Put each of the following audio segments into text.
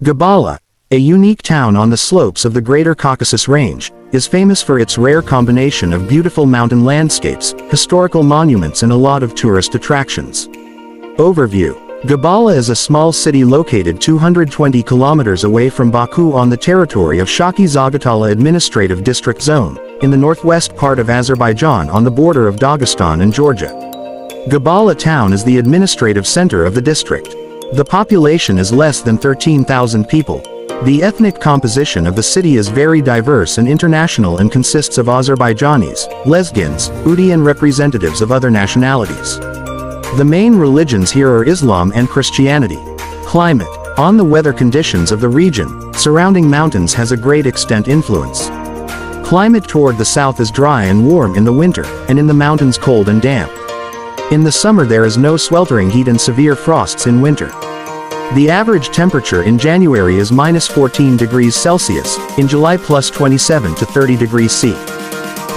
Gabala, a unique town on the slopes of the Greater Caucasus Range, is famous for its rare combination of beautiful mountain landscapes, historical monuments and a lot of tourist attractions. Overview. Gabala is a small city located 220 kilometers away from Baku on the territory of Shaki-Zagatal Administrative District Zone, in the northwest part of Azerbaijan on the border of Dagestan and Georgia. Gabala town is the administrative center of the district. The population is less than 13,000 people. The ethnic composition of the city is very diverse and international and consists of Azerbaijanis, Lezgins, Udi and representatives of other nationalities. The main religions here are Islam and Christianity. Climate. On the weather conditions of the region, surrounding mountains has a great extent influence. Climate toward the south is dry and warm in the winter, and in the mountains cold and damp. In the summer there is no sweltering heat and severe frosts in winter. The average temperature in January is -14 degrees Celsius, in July +27 to 30 degrees C.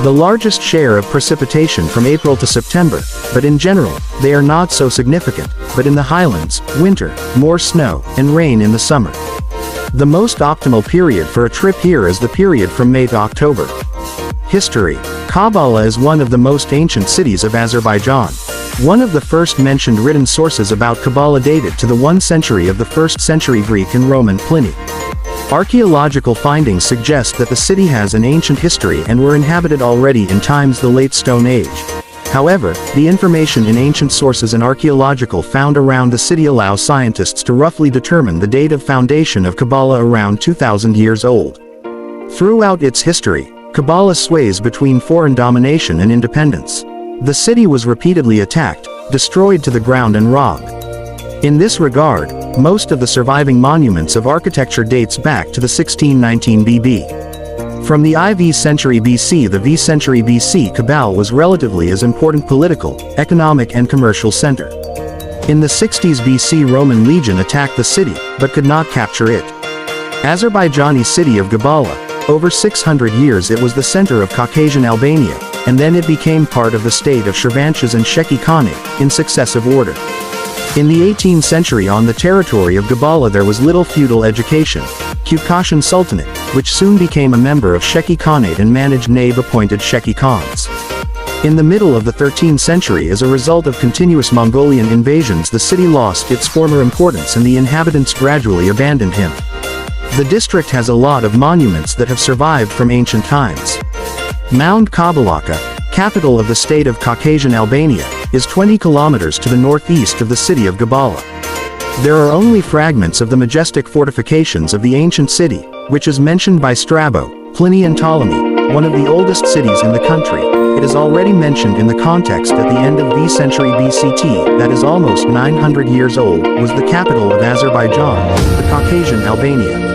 The largest share of precipitation from April to September, but in general, they are not so significant, but in the highlands, winter, more snow, and rain in the summer. The most optimal period for a trip here is the period from May to October. History. Qabala is one of the most ancient cities of Azerbaijan. One of the first mentioned written sources about Qabala dated to the 1st century of the 1st century Greek and Roman Pliny. Archaeological findings suggest that the city has an ancient history and were inhabited already in times the Late Stone Age. However, the information in ancient sources and archaeological found around the city allow scientists to roughly determine the date of foundation of Qabala around 2,000 years old. Throughout its history, Qabala sways between foreign domination and independence. The city was repeatedly attacked, destroyed to the ground and robbed. In this regard, most of the surviving monuments of architecture dates back to the 1619 BB. From the IV century BC the V century BC Qabala was relatively as important political, economic and commercial center. In the 60s BC Roman legion attacked the city, but could not capture it. Azerbaijani city of Gabala, over 600 years it was the center of Caucasian Albania, and then it became part of the state of Shirvanshahs and Sheki Khanate, in successive order. In the 18th century on the territory of Gabala there was little feudal education, Caucasian Sultanate, which soon became a member of Sheki Khanate and managed Naib-appointed Sheki Khans. In the middle of the 13th century as a result of continuous Mongolian invasions the city lost its former importance and the inhabitants gradually abandoned him. The district has a lot of monuments that have survived from ancient times. Mound Qabala, capital of the state of Caucasian Albania, is 20 kilometers to the northeast of the city of Gabala. There are only fragments of the majestic fortifications of the ancient city, which is mentioned by Strabo, Pliny and Ptolemy, one of the oldest cities in the country. It is already mentioned in the context at the end of V century BCT that is almost 900 years old, was the capital of Azerbaijan, the Caucasian Albania.